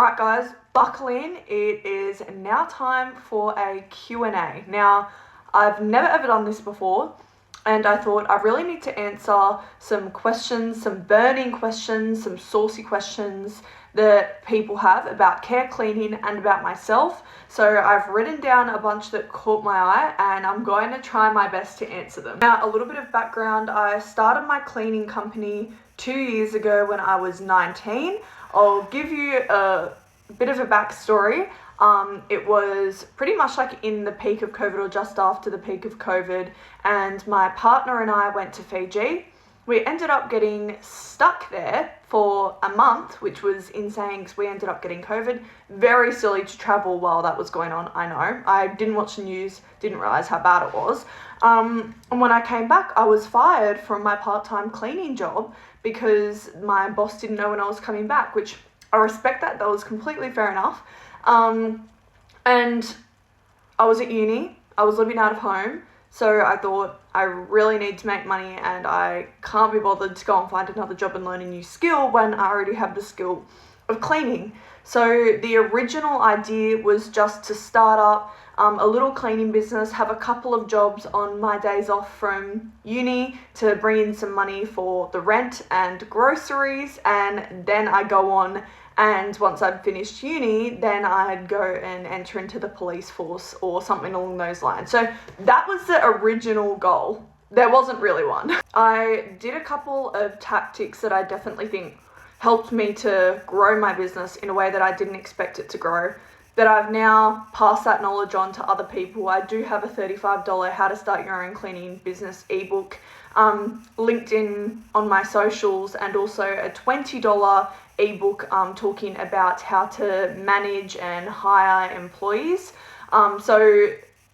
Alright guys, buckle in. It is now time for a Q&A. Now, I've never ever done this before, and I thought I really need to answer some questions, some burning questions, some saucy questions that people have about care cleaning and about myself. So I've written down a bunch that caught my eye and I'm going to try my best to answer them. Now, a little bit of background. I started my cleaning company 2 years ago when I was 19. I'll give you a bit of a backstory. It was pretty much like in the peak of COVID or just after the peak of COVID, and my partner and I went to Fiji. We ended up getting stuck there for a month, which was insane because we ended up getting COVID. Very silly to travel while that was going on, I know. I didn't watch the news, didn't realize how bad it was. And when I came back, I was fired from my part-time cleaning job because my boss didn't know when I was coming back, which I respect that. That was completely fair enough. And I was at uni. I was living out of home. So I thought I really need to make money and I can't be bothered to go and find another job and learn a new skill when I already have the skill of cleaning. So the original idea was just to start up a little cleaning business, have a couple of jobs on my days off from uni to bring in some money for the rent and groceries, and then I go on, and once I'd finished uni, then I'd go and enter into the police force or something along those lines. So that was the original goal. There wasn't really one. I did a couple of tactics that I definitely think helped me to grow my business in a way that I didn't expect it to grow, but I've now passed that knowledge on to other people. I do have a $35 How to Start Your Own Cleaning Business ebook linked in on my socials, and also a $20 ebook talking about how to manage and hire employees. So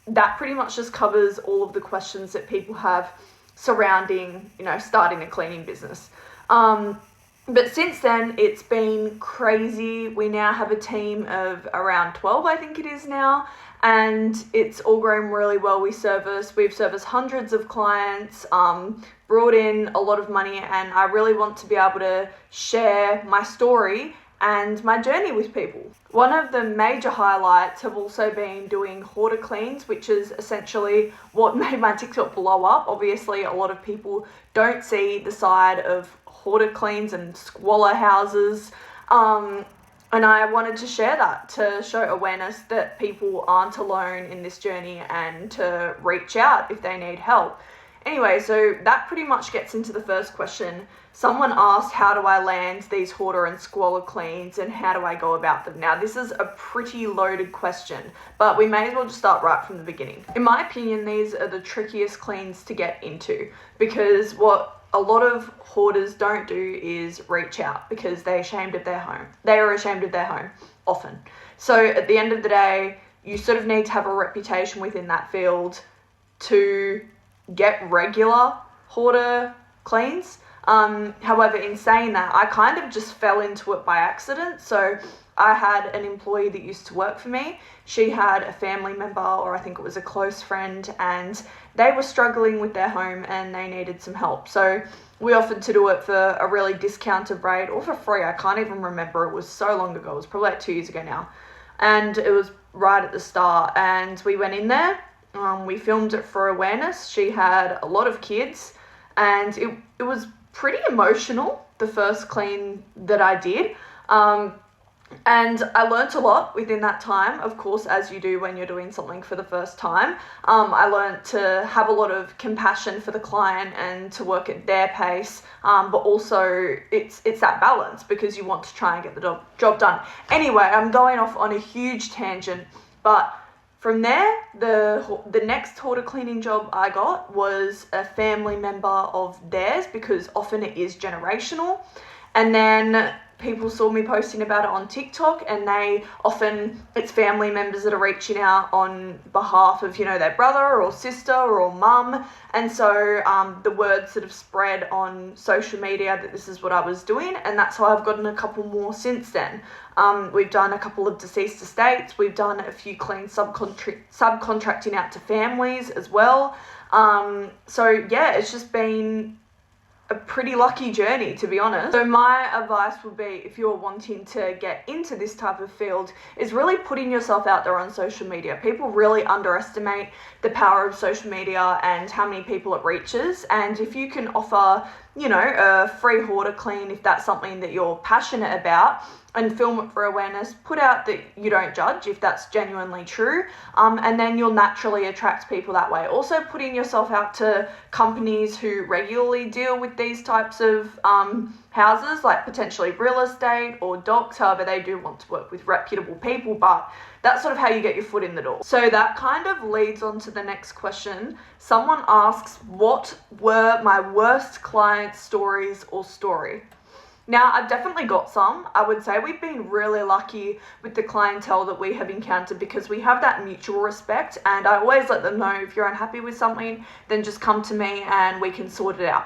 that pretty much just covers all of the questions that people have surrounding, starting a cleaning business. But since then, it's been crazy. We now have a team of around 12, I think it is now, and it's all grown really well. We've serviced hundreds of clients, brought in a lot of money, and I really want to be able to share my story and my journey with people. One of the major highlights have also been doing hoarder cleans, which is essentially what made my TikTok blow up. Obviously, a lot of people don't see the side of hoarder cleans and squalor houses. And I wanted to share that to show awareness that people aren't alone in this journey and to reach out if they need help. Anyway, so that pretty much gets into the first question. Someone asked, how do I land these hoarder and squalor cleans and how do I go about them? Now, this is a pretty loaded question, but we may as well just start right from the beginning. In my opinion, these are the trickiest cleans to get into because what a lot of hoarders don't do is reach out because they're ashamed of their home. They are ashamed of their home often. So at the end of the day, you sort of need to have a reputation within that field to get regular hoarder cleans. However, in saying that, I kind of just fell into it by accident. So I had an employee that used to work for me. She had a family member, or I think it was a close friend, and they were struggling with their home and they needed some help. So we offered to do it for a really discounted rate or for free. I can't even remember. It was so long ago. It was probably like 2 years ago now. And it was right at the start. And we went in there. We filmed it for awareness. She had a lot of kids and it was pretty emotional, the first clean that I did. And I learnt a lot within that time, of course, as you do when you're doing something for the first time. I learnt to have a lot of compassion for the client and to work at their pace, but also it's that balance because you want to try and get the job done. Anyway, I'm going off on a huge tangent, but from there, the next hoarder cleaning job I got was a family member of theirs because often it is generational. And then people saw me posting about it on TikTok, and it's family members that are reaching out on behalf of, their brother or sister or mum. And so the word sort of spread on social media that this is what I was doing, and that's how I've gotten a couple more since then. We've done a couple of deceased estates. We've done a few clean subcontracting out to families as well. So yeah, it's just been a pretty lucky journey, to be honest. So my advice would be, if you're wanting to get into this type of field, is really putting yourself out there on social media. People really underestimate the power of social media and how many people it reaches. And if you can offer, a free hoarder clean, if that's something that you're passionate about, and film it for awareness, put out that you don't judge, if that's genuinely true, and then you'll naturally attract people that way. Also putting yourself out to companies who regularly deal with these types of houses, like potentially real estate or docs, however they do want to work with reputable people, but that's sort of how you get your foot in the door. So that kind of leads on to the next question. Someone asks, what were my worst client stories or story? Now, I've definitely got some. I would say we've been really lucky with the clientele that we have encountered, because we have that mutual respect, and I always let them know, if you're unhappy with something, then just come to me and we can sort it out.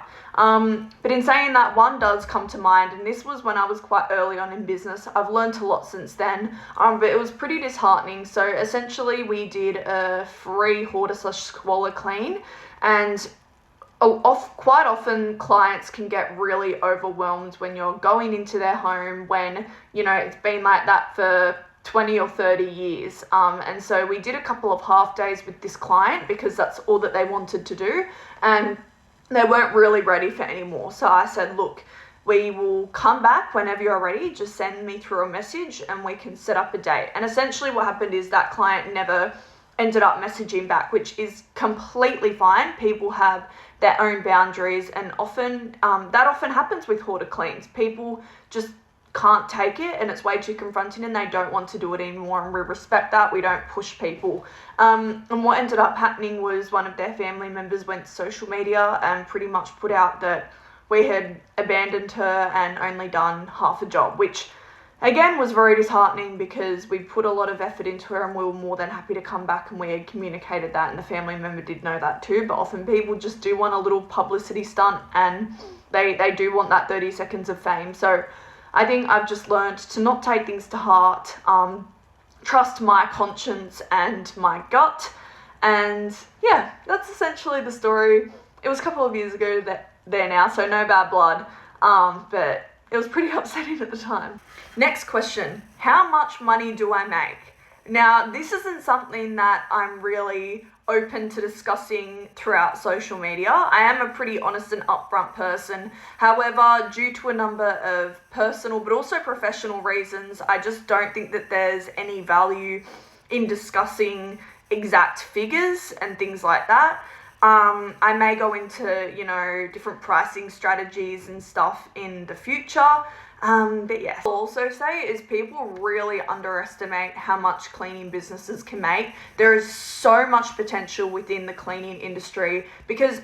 But in saying that, one does come to mind, and this was when I was quite early on in business. I've learned a lot since then, but it was pretty disheartening. So essentially we did a free hoarder/squalor clean, and quite often clients can get really overwhelmed when you're going into their home, when it's been like that for 20 or 30 years, and so we did a couple of half days with this client because that's all that they wanted to do, and they weren't really ready for any more. So I said, look, we will come back whenever you're ready, just send me through a message and we can set up a date. And essentially what happened is that client never ended up messaging back, which is completely fine. People have their own boundaries, and often that often happens with hoarder cleans. People just can't take it, and it's way too confronting, and they don't want to do it anymore, and we respect that. We don't push people. And what ended up happening was one of their family members went to social media and pretty much put out that we had abandoned her and only done half a job, which again was very disheartening, because we put a lot of effort into her and we were more than happy to come back, and we had communicated that, and the family member did know that too. But often people just do want a little publicity stunt, and they do want that 30 seconds of fame. So I think I've just learned to not take things to heart, trust my conscience and my gut, and yeah, that's essentially the story. It was a couple of years ago there now, so no bad blood, but it was pretty upsetting at the time. Next question, how much money do I make? Now, this isn't something that I'm really open to discussing throughout social media. I am a pretty honest and upfront person. However, due to a number of personal but also professional reasons, I just don't think that there's any value in discussing exact figures and things like that. I may go into, different pricing strategies and stuff in the future. But yes, I'll also say is people really underestimate how much cleaning businesses can make. There is so much potential within the cleaning industry, because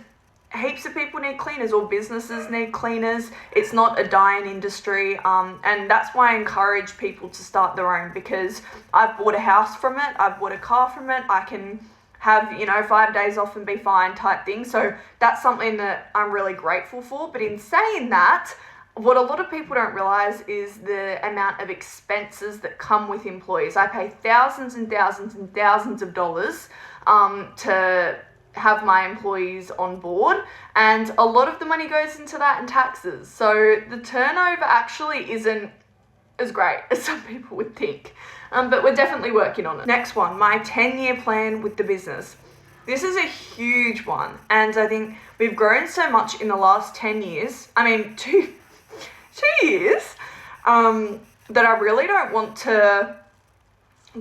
heaps of people need cleaners, or businesses need cleaners. It's not a dying industry, and that's why I encourage people to start their own, because I've bought a house from it, I've bought a car from it, I can have 5 days off and be fine type thing. So that's something that I'm really grateful for. But in saying that, what a lot of people don't realize is the amount of expenses that come with employees. I pay thousands and thousands and thousands of dollars to have my employees on board, and a lot of the money goes into that and taxes. So the turnover actually isn't as great as some people would think, but we're definitely working on it. Next one, my 10-year plan with the business. This is a huge one, and I think we've grown so much in the last 10 years. I mean, two years, that I really don't want to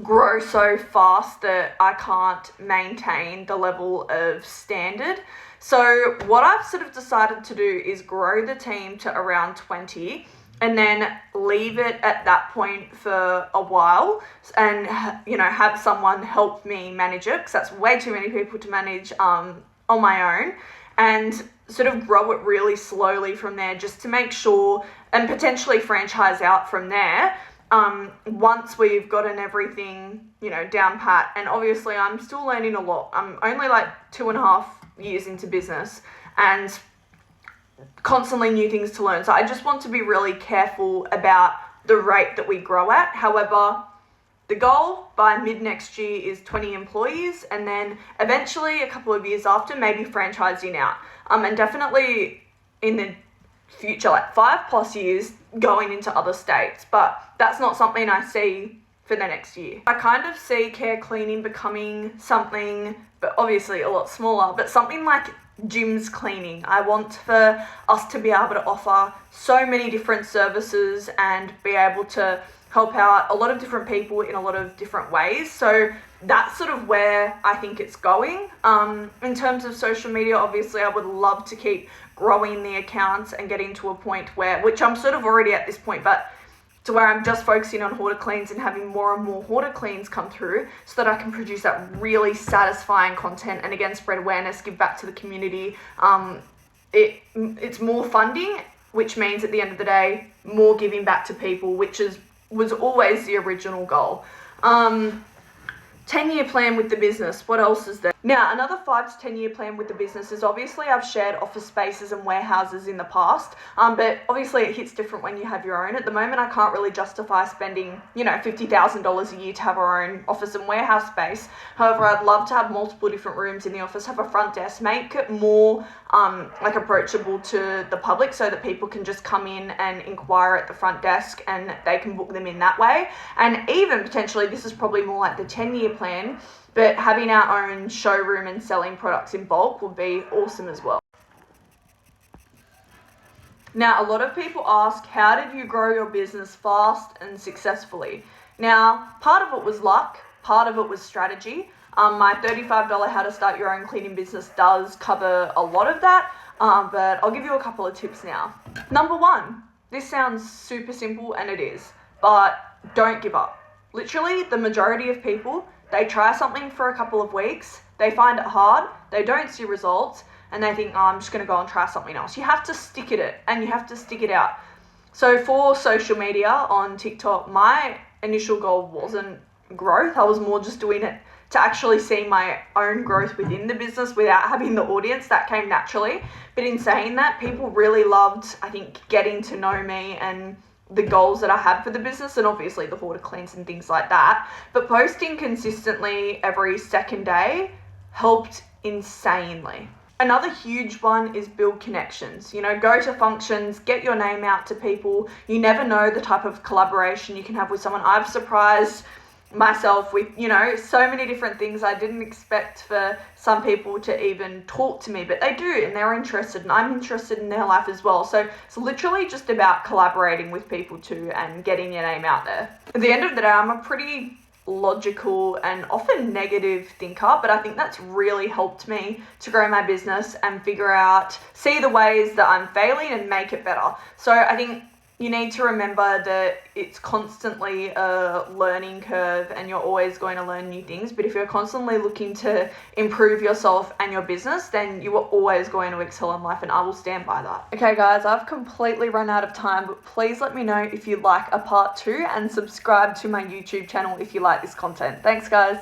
grow so fast that I can't maintain the level of standard. So what I've sort of decided to do is grow the team to around 20, and then leave it at that point for a while, and have someone help me manage it, because that's way too many people to manage on my own, and sort of grow it really slowly from there, just to make sure, and potentially franchise out from there once we've gotten everything down pat. And obviously I'm still learning a lot. I'm only like 2.5 years into business, and constantly new things to learn. So I just want to be really careful about the rate that we grow at. However, the goal by mid next year is 20 employees, and then eventually a couple of years after, maybe franchising out. And definitely in the future, like 5+ years, going into other states. But that's not something I see for the next year. I kind of see care cleaning becoming something, but obviously a lot smaller, but something like gyms cleaning. I want for us to be able to offer so many different services and be able to help out a lot of different people in a lot of different ways. So that's sort of where I think it's going. In terms of social media, obviously I would love to keep growing the accounts and getting to a point where, which I'm sort of already at this point, but to where I'm just focusing on hoarder cleans and having more and more hoarder cleans come through so that I can produce that really satisfying content and again spread awareness, give back to the community. It's more funding, which means at the end of the day, more giving back to people, which was always the original goal. 10-year plan with the business. What else is there? Now, another 5 to 10-year plan with the business is obviously I've shared office spaces and warehouses in the past, but obviously it hits different when you have your own. At the moment, I can't really justify spending, $50,000 a year to have our own office and warehouse space. However, I'd love to have multiple different rooms in the office, have a front desk, make it more approachable to the public so that people can just come in and inquire at the front desk and they can book them in that way. And even potentially, this is probably more like the 10-year plan, but having our own showroom and selling products in bulk would be awesome as well. Now, a lot of people ask, how did you grow your business fast and successfully? Now, part of it was luck, part of it was strategy. My $35 How to Start Your Own Cleaning Business does cover a lot of that, but I'll give you a couple of tips now. Number 1, this sounds super simple, and it is, but don't give up. Literally, the majority of people, they try something for a couple of weeks, they find it hard, they don't see results, and they think, I'm just going to go and try something else. You have to stick at it, and you have to stick it out. So for social media on TikTok, my initial goal wasn't growth. I was more just doing it to actually see my own growth within the business without having the audience. That came naturally. But in saying that, people really loved, I think, getting to know me and the goals that I had for the business, and obviously the hoarder cleans and things like that. But posting consistently every second day helped insanely. Another huge one is build connections. Go to functions, get your name out to people. You never know the type of collaboration you can have with someone. I've surprised myself with, so many different things I didn't expect for some people to even talk to me, but they do, and they're interested, and I'm interested in their life as well. So it's literally just about collaborating with people too and getting your name out there. At the end of the day, I'm a pretty logical and often negative thinker, but I think that's really helped me to grow my business and see the ways that I'm failing and make it better. So I think you need to remember that it's constantly a learning curve and you're always going to learn new things. But if you're constantly looking to improve yourself and your business, then you are always going to excel in life, and I will stand by that. Okay guys, I've completely run out of time, but please let me know if you'd like a part 2 and subscribe to my YouTube channel if you like this content. Thanks guys.